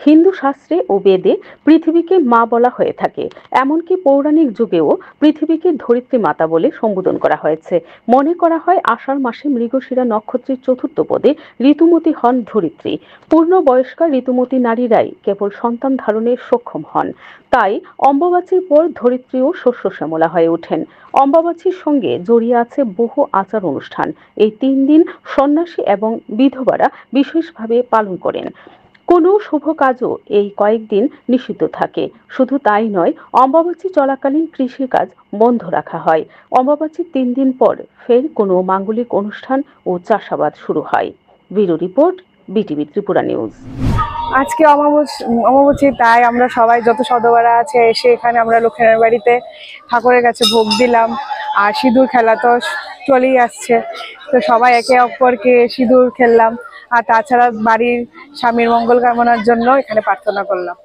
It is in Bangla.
হিন্দু শাস্ত্রে ও বেদে পৃথিবীকে মা বলা হয়ে থাকে। এমনকি পৌরাণিক যুগেও পৃথিবীকে ধরিত্রী মাতা বলে সম্বোধন করা হয়েছে। মনে করা হয় আষাঢ় মাসে মৃগশিরা নক্ষত্রের চতুর্থ পদে ঋতুমতী হন ধরিত্রী। পূর্ণবয়স্কা ঋতুমতী নারীরাই কেবল সন্তান ধারণে সক্ষম হন। তাই অম্বুবাচীর পর ধরিত্রীও শস্য শ্যামলা হয়ে ওঠেন। অম্বুবাচীর সঙ্গে জড়িয়ে আছে বহু আচার অনুষ্ঠান। এই 3 দিন সন্ন্যাসী এবং বিধবারা বিশেষভাবে পালন করেন। কোনো শুভ কাজও এই কয়েকদিন নিষিদ্ধ থাকে। শুধু তাই নয়, অমাবাসী চলাকালীন কৃষিকাজ বন্ধ রাখা হয়। অমাবাসীর 3 দিন পর ফের কোনো মাঙ্গলিক অনুষ্ঠান ও চাষাবাদ শুরু হয়। Bureau report, BTV Tripura news. আজকে অমাবস্যা, তাই আমরা সবাই যত সদস্যরা আছে এসে এখানে আমরা লক্ষ্মীনারায়ণ বাড়িতে ঠাকুরের কাছে ভোগ দিলাম। আর সিঁদুর খেলা তো চলেই আসছে, তো সবাই একে অপরকে সিঁদুর খেললাম। আর তাছাড়া বাড়ির স্বামীর মঙ্গল কামনার জন্য এখানে প্রার্থনা করলাম।